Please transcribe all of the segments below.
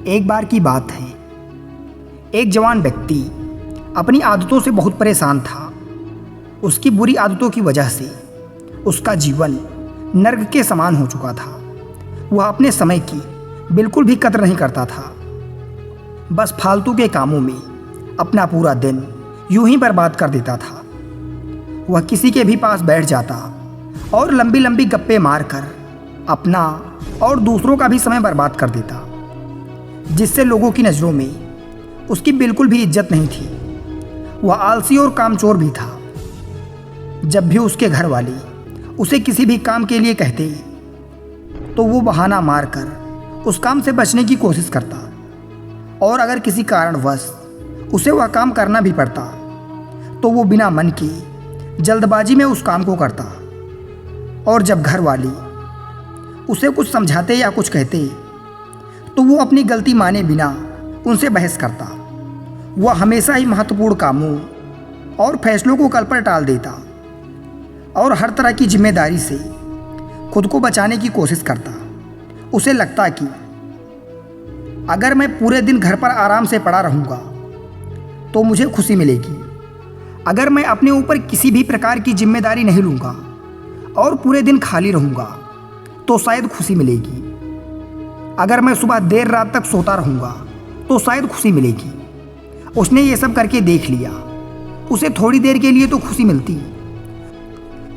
एक बार की बात है। एक जवान व्यक्ति अपनी आदतों से बहुत परेशान था। उसकी बुरी आदतों की वजह से उसका जीवन नर्क के समान हो चुका था। वह अपने समय की बिल्कुल भी कदर नहीं करता था। बस फालतू के कामों में अपना पूरा दिन यूं ही बर्बाद कर देता था। वह किसी के भी पास बैठ जाता और लंबी लंबी गप्पे मारकर अपना और दूसरों का भी समय बर्बाद कर देता, जिससे लोगों की नज़रों में उसकी बिल्कुल भी इज्जत नहीं थी। वह आलसी और कामचोर भी था। जब भी उसके घर वाले उसे किसी भी काम के लिए कहते तो वो बहाना मारकर उस काम से बचने की कोशिश करता, और अगर किसी कारणवश उसे वह काम करना भी पड़ता तो वो बिना मन के जल्दबाजी में उस काम को करता। और जब घर वाले उसे कुछ समझाते या कुछ कहते तो वो अपनी गलती माने बिना उनसे बहस करता। वह हमेशा ही महत्वपूर्ण कामों और फैसलों को कल पर टाल देता और हर तरह की जिम्मेदारी से खुद को बचाने की कोशिश करता। उसे लगता कि अगर मैं पूरे दिन घर पर आराम से पड़ा रहूँगा तो मुझे खुशी मिलेगी। अगर मैं अपने ऊपर किसी भी प्रकार की जिम्मेदारी नहीं लूँगा और पूरे दिन खाली रहूँगा तो शायद खुशी मिलेगी। अगर मैं सुबह देर रात तक सोता रहूँगा तो शायद खुशी मिलेगी। उसने ये सब करके देख लिया। उसे थोड़ी देर के लिए तो खुशी मिलती,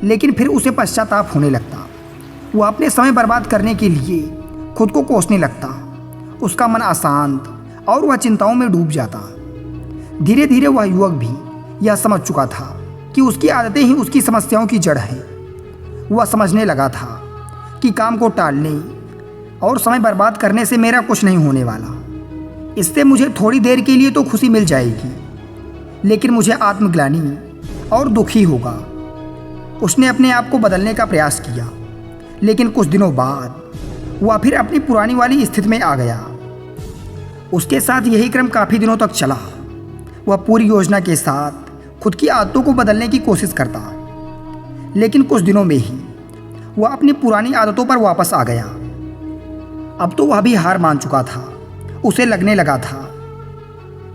लेकिन फिर उसे पश्चाताप होने लगता। वह अपने समय बर्बाद करने के लिए खुद को कोसने लगता। उसका मन अशांत और वह चिंताओं में डूब जाता। धीरे धीरे वह युवक भी यह समझ चुका था कि उसकी आदतें ही उसकी समस्याओं की जड़ है। वह समझने लगा था कि काम को टालने और समय बर्बाद करने से मेरा कुछ नहीं होने वाला। इससे मुझे थोड़ी देर के लिए तो खुशी मिल जाएगी, लेकिन मुझे आत्मग्लानि और दुख ही होगा। उसने अपने आप को बदलने का प्रयास किया, लेकिन कुछ दिनों बाद वह फिर अपनी पुरानी वाली स्थिति में आ गया। उसके साथ यही क्रम काफ़ी दिनों तक चला। वह पूरी योजना के साथ खुद की आदतों को बदलने की कोशिश करता, लेकिन कुछ दिनों में ही वह अपनी पुरानी आदतों पर वापस आ गया। अब तो वह भी हार मान चुका था। उसे लगने लगा था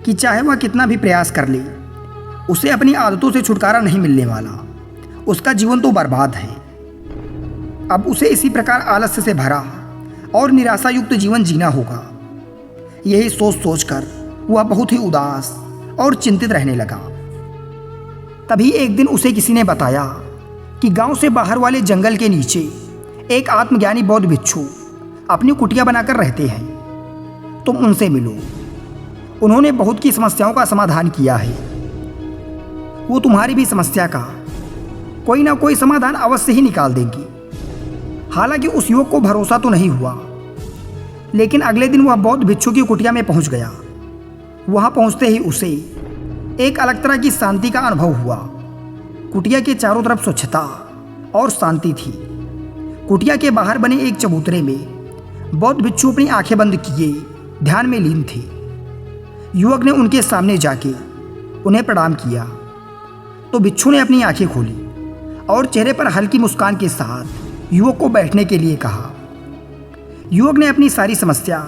कि चाहे वह कितना भी प्रयास कर ले, उसे अपनी आदतों से छुटकारा नहीं मिलने वाला। उसका जीवन तो बर्बाद है। अब उसे इसी प्रकार आलस्य से भरा और निराशायुक्त जीवन जीना होगा। यही सोच सोचकर वह बहुत ही उदास और चिंतित रहने लगा। तभी एक दिन उसे किसी ने बताया कि गांव से बाहर वाले जंगल के नीचे एक आत्मज्ञानी बौद्ध भिक्षु अपनी कुटिया बनाकर रहते हैं। तुम उनसे मिलो। उन्होंने बहुत की समस्याओं का समाधान किया है। वो तुम्हारी भी समस्या का कोई ना कोई समाधान अवश्य ही निकाल देंगी। हालांकि उस युवक को भरोसा तो नहीं हुआ, लेकिन अगले दिन वह बौद्ध भिक्षु की कुटिया में पहुंच गया। वहां पहुंचते ही उसे एक अलग तरह की शांति का अनुभव हुआ। कुटिया के चारों तरफ स्वच्छता और शांति थी। कुटिया के बाहर बने एक चबूतरे में बौद्ध भिक्षु अपनी आंखें बंद किए ध्यान में लीन थे। युवक ने उनके सामने जाके उन्हें प्रणाम किया तो भिक्षु ने अपनी आंखें खोली और चेहरे पर हल्की मुस्कान के साथ युवक को बैठने के लिए कहा। युवक ने अपनी सारी समस्या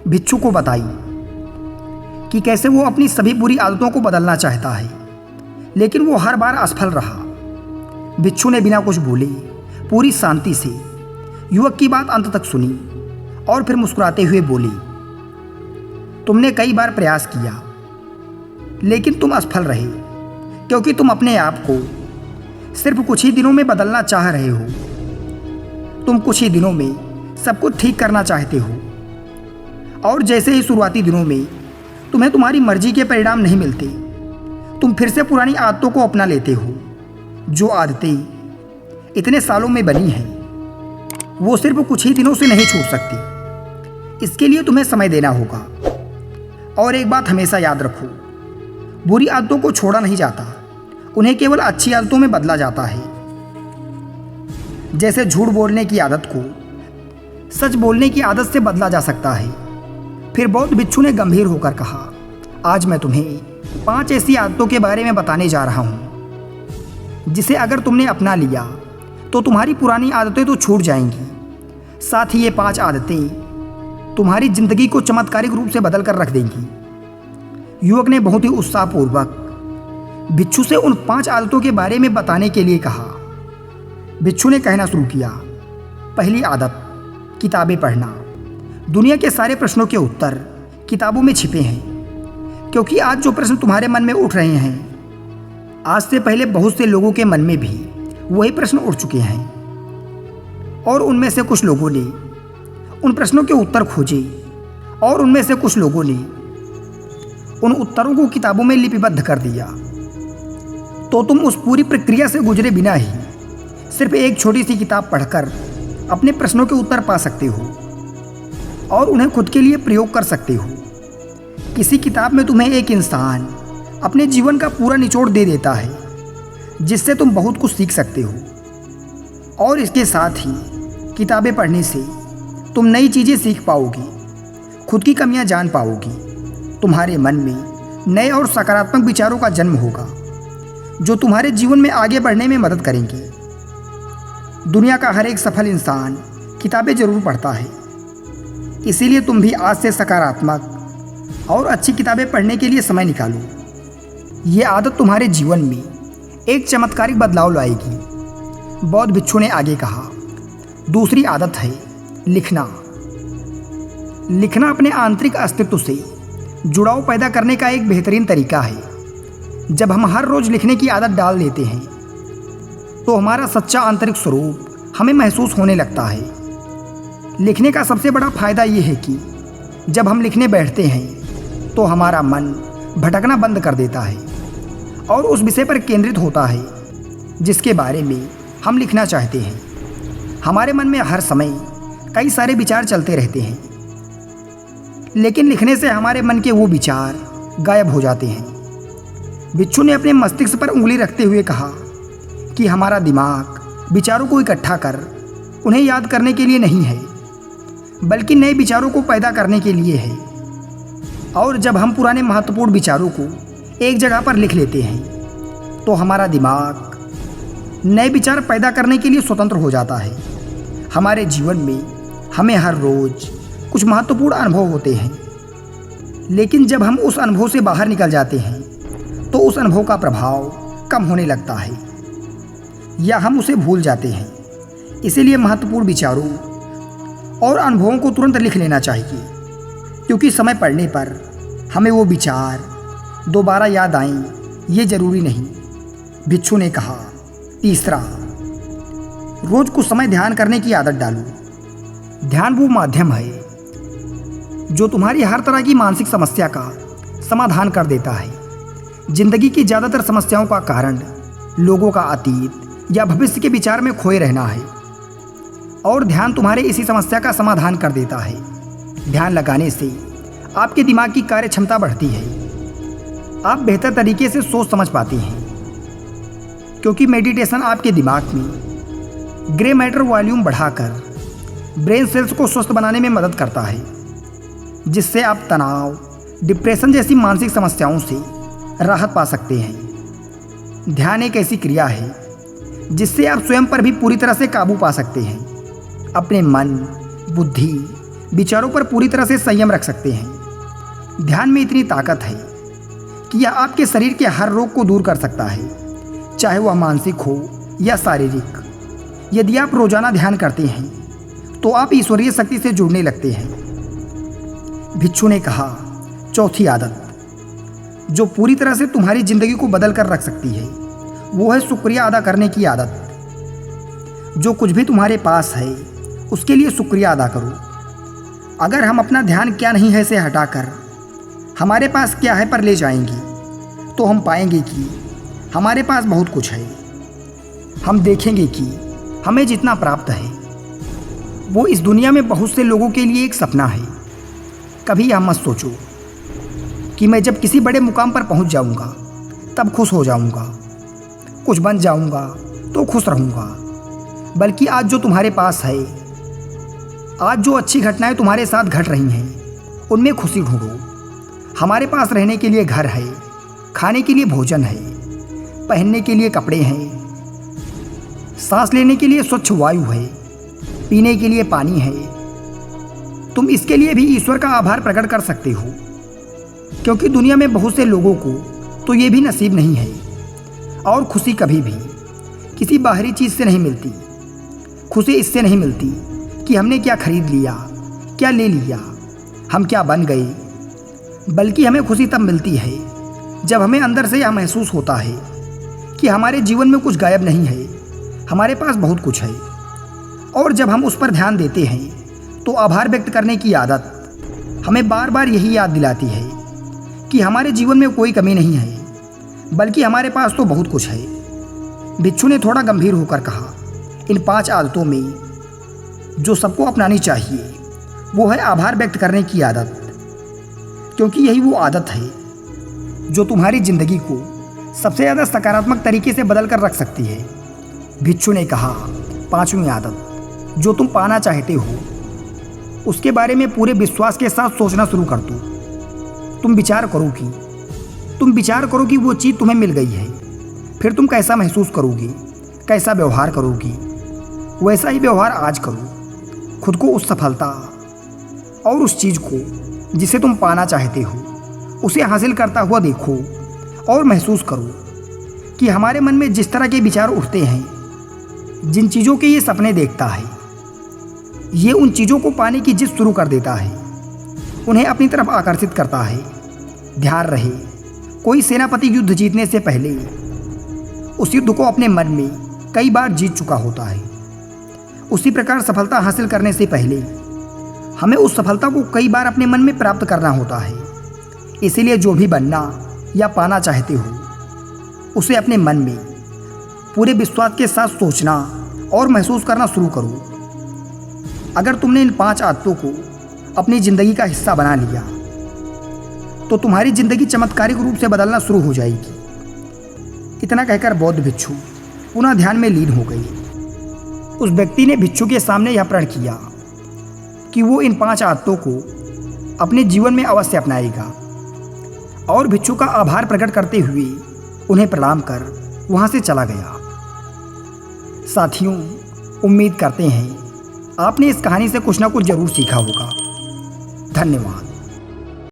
भिक्षु को बताई कि कैसे वो अपनी सभी बुरी आदतों को बदलना चाहता है, लेकिन वो हर बार असफल रहा। भिक्षु ने बिना कुछ बोले पूरी शांति से युवक की बात अंत तक सुनी और फिर मुस्कुराते हुए बोली, तुमने कई बार प्रयास किया, लेकिन तुम असफल रहे, क्योंकि तुम अपने आप को सिर्फ कुछ ही दिनों में बदलना चाह रहे हो। तुम कुछ ही दिनों में सब कुछ ठीक करना चाहते हो, और जैसे ही शुरुआती दिनों में तुम्हें तुम्हारी मर्जी के परिणाम नहीं मिलते, तुम फिर से पुरानी आदतों को अपना लेते हो। जो आदतें इतने सालों में बनी हैं, वो सिर्फ कुछ ही दिनों से नहीं छूट सकती। इसके लिए तुम्हें समय देना होगा। और एक बात हमेशा याद रखो, बुरी आदतों को छोड़ा नहीं जाता, उन्हें केवल अच्छी आदतों में बदला जाता है। जैसे झूठ बोलने की आदत को सच बोलने की आदत से बदला जा सकता है। फिर बौद्ध भिक्षु ने गंभीर होकर कहा, आज मैं तुम्हें 5 ऐसी आदतों के बारे में बताने जा रहा हूँ, जिसे अगर तुमने अपना लिया तो तुम्हारी पुरानी आदतें तो छूट जाएंगी। साथ ही ये 5 आदतें तुम्हारी जिंदगी को चमत्कारिक रूप से बदल कर रख देंगी। युवक ने बहुत ही उत्साहपूर्वक बिच्छू से उन 5 आदतों के बारे में बताने के लिए कहा। बिच्छू ने कहना शुरू किया। पहली आदत, किताबें पढ़ना। दुनिया के सारे प्रश्नों के उत्तर किताबों में छिपे हैं, क्योंकि आज जो प्रश्न तुम्हारे मन में उठ रहे हैं, आज से पहले बहुत से लोगों के मन में भी वही प्रश्न उठ चुके हैं। और उनमें से कुछ लोगों ने उन प्रश्नों के उत्तर खोजे और उनमें से कुछ लोगों ने उन उत्तरों को किताबों में लिपिबद्ध कर दिया। तो तुम उस पूरी प्रक्रिया से गुजरे बिना ही सिर्फ एक छोटी सी किताब पढ़कर अपने प्रश्नों के उत्तर पा सकते हो और उन्हें खुद के लिए प्रयोग कर सकते हो। किसी किताब में तुम्हें एक इंसान अपने जीवन का पूरा निचोड़ दे देता है, जिससे तुम बहुत कुछ सीख सकते हो। और इसके साथ ही किताबें पढ़ने से तुम नई चीज़ें सीख पाओगी, खुद की कमियां जान पाओगी। तुम्हारे मन में नए और सकारात्मक विचारों का जन्म होगा, जो तुम्हारे जीवन में आगे बढ़ने में मदद करेंगे। दुनिया का हर एक सफल इंसान किताबें जरूर पढ़ता है, इसीलिए तुम भी आज से सकारात्मक और अच्छी किताबें पढ़ने के लिए समय निकालो। ये आदत तुम्हारे जीवन में एक चमत्कारिक बदलाव लाएगी। बौद्ध भिक्षु ने आगे कहा। दूसरी आदत है लिखना। लिखना अपने आंतरिक अस्तित्व से जुड़ाव पैदा करने का एक बेहतरीन तरीका है। जब हम हर रोज़ लिखने की आदत डाल लेते हैं, तो हमारा सच्चा आंतरिक स्वरूप हमें महसूस होने लगता है। लिखने का सबसे बड़ा फायदा ये है कि जब हम लिखने बैठते हैं तो हमारा मन भटकना बंद कर देता है और उस विषय पर केंद्रित होता है जिसके बारे में हम लिखना चाहते हैं। हमारे मन में हर समय कई सारे विचार चलते रहते हैं, लेकिन लिखने से हमारे मन के वो विचार गायब हो जाते हैं। बिच्छू ने अपने मस्तिष्क पर उंगली रखते हुए कहा कि हमारा दिमाग विचारों को इकट्ठा कर उन्हें याद करने के लिए नहीं है, बल्कि नए विचारों को पैदा करने के लिए है। और जब हम पुराने महत्वपूर्ण विचारों को एक जगह पर लिख लेते हैं, तो हमारा दिमाग नए विचार पैदा करने के लिए स्वतंत्र हो जाता है। हमारे जीवन में हमें हर रोज़ कुछ महत्वपूर्ण अनुभव होते हैं, लेकिन जब हम उस अनुभव से बाहर निकल जाते हैं, तो उस अनुभव का प्रभाव कम होने लगता है या हम उसे भूल जाते हैं। इसीलिए महत्वपूर्ण विचारों और अनुभवों को तुरंत लिख लेना चाहिए, क्योंकि समय पड़ने पर हमें वो विचार दोबारा याद आएं, ये जरूरी नहीं। भिक्षु ने कहा। तीसरा, रोज कुछ समय ध्यान करने की आदत डालो। ध्यान वो माध्यम है जो तुम्हारी हर तरह की मानसिक समस्या का समाधान कर देता है। जिंदगी की ज़्यादातर समस्याओं का कारण लोगों का अतीत या भविष्य के विचार में खोए रहना है, और ध्यान तुम्हारे इसी समस्या का समाधान कर देता है। ध्यान लगाने से आपके दिमाग की कार्य क्षमता बढ़ती है। आप बेहतर तरीके से सोच समझ पाते हैं, क्योंकि मेडिटेशन आपके दिमाग में ग्रे मैटर वॉल्यूम बढ़ाकर ब्रेन सेल्स को स्वस्थ बनाने में मदद करता है, जिससे आप तनाव, डिप्रेशन जैसी मानसिक समस्याओं से राहत पा सकते हैं। ध्यान एक ऐसी क्रिया है जिससे आप स्वयं पर भी पूरी तरह से काबू पा सकते हैं। अपने मन, बुद्धि, विचारों पर पूरी तरह से संयम रख सकते हैं। ध्यान में इतनी ताकत है कि यह आपके शरीर के हर रोग को दूर कर सकता है, चाहे वह मानसिक हो या शारीरिक। यदि आप रोजाना ध्यान करते हैं तो आप ईश्वरीय शक्ति से जुड़ने लगते हैं। भिक्षु ने कहा। चौथी आदत जो पूरी तरह से तुम्हारी जिंदगी को बदल कर रख सकती है, वो है शुक्रिया अदा करने की आदत। जो कुछ भी तुम्हारे पास है उसके लिए शुक्रिया अदा करो। अगर हम अपना ध्यान क्या नहीं है से हटाकर हमारे पास क्या है पर ले जाएंगे, तो हम पाएंगे कि हमारे पास बहुत कुछ है। हम देखेंगे कि हमें जितना प्राप्त है वो इस दुनिया में बहुत से लोगों के लिए एक सपना है। कभी यह मत सोचो कि मैं जब किसी बड़े मुकाम पर पहुंच जाऊंगा तब खुश हो जाऊंगा, कुछ बन जाऊंगा तो खुश रहूंगा। बल्कि आज जो तुम्हारे पास है, आज जो अच्छी घटनाएं तुम्हारे साथ घट रही हैं, उनमें खुशी ढूंढो। हमारे पास रहने के लिए घर है, खाने के लिए भोजन है, पहनने के लिए कपड़े हैं, सांस लेने के लिए स्वच्छ वायु है, पीने के लिए पानी है। तुम इसके लिए भी ईश्वर का आभार प्रकट कर सकते हो, क्योंकि दुनिया में बहुत से लोगों को तो ये भी नसीब नहीं है। और खुशी कभी भी किसी बाहरी चीज़ से नहीं मिलती। खुशी इससे नहीं मिलती कि हमने क्या खरीद लिया, क्या ले लिया, हम क्या बन गए, बल्कि हमें खुशी तब मिलती है जब हमें अंदर से यह महसूस होता है कि हमारे जीवन में कुछ गायब नहीं है, हमारे पास बहुत कुछ है। और जब हम उस पर ध्यान देते हैं तो आभार व्यक्त करने की आदत हमें बार बार यही याद दिलाती है कि हमारे जीवन में कोई कमी नहीं है, बल्कि हमारे पास तो बहुत कुछ है। भिक्षु ने थोड़ा गंभीर होकर कहा, इन 5 आदतों में जो सबको अपनानी चाहिए वो है आभार व्यक्त करने की आदत, क्योंकि यही वो आदत है जो तुम्हारी ज़िंदगी को सबसे ज़्यादा सकारात्मक तरीके से बदल कर रख सकती है। भिक्षु ने कहा, 5वीं आदत, जो तुम पाना चाहते हो उसके बारे में पूरे विश्वास के साथ सोचना शुरू कर दो। तुम विचार करो कि वो चीज़ तुम्हें मिल गई है, फिर तुम कैसा महसूस करोगी, कैसा व्यवहार करोगी। वैसा ही व्यवहार आज करो। खुद को उस सफलता और उस चीज़ को जिसे तुम पाना चाहते हो उसे हासिल करता हुआ देखो और महसूस करो कि हमारे मन में जिस तरह के विचार उठते हैं, जिन चीज़ों के ये सपने देखता है, ये उन चीज़ों को पाने की जिद शुरू कर देता है, उन्हें अपनी तरफ आकर्षित करता है। ध्यान रहे, कोई सेनापति युद्ध जीतने से पहले उस युद्ध को अपने मन में कई बार जीत चुका होता है। उसी प्रकार सफलता हासिल करने से पहले हमें उस सफलता को कई बार अपने मन में प्राप्त करना होता है। इसीलिए जो भी बनना या पाना चाहते हो उसे अपने मन में पूरे विश्वास के साथ सोचना और महसूस करना शुरू करो। अगर तुमने इन 5 आदतों को अपनी ज़िंदगी का हिस्सा बना लिया तो तुम्हारी ज़िंदगी चमत्कारिक रूप से बदलना शुरू हो जाएगी। इतना कहकर बौद्ध भिक्षु पुनः ध्यान में लीन हो गई। उस व्यक्ति ने भिक्षु के सामने यह प्रण किया कि वो इन 5 आदतों को अपने जीवन में अवश्य अपनाएगा, और भिक्षु का आभार प्रकट करते हुए उन्हें प्रणाम कर वहाँ से चला गया। साथियों, उम्मीद करते हैं आपने इस कहानी से कुछ ना कुछ जरूर सीखा होगा। धन्यवाद।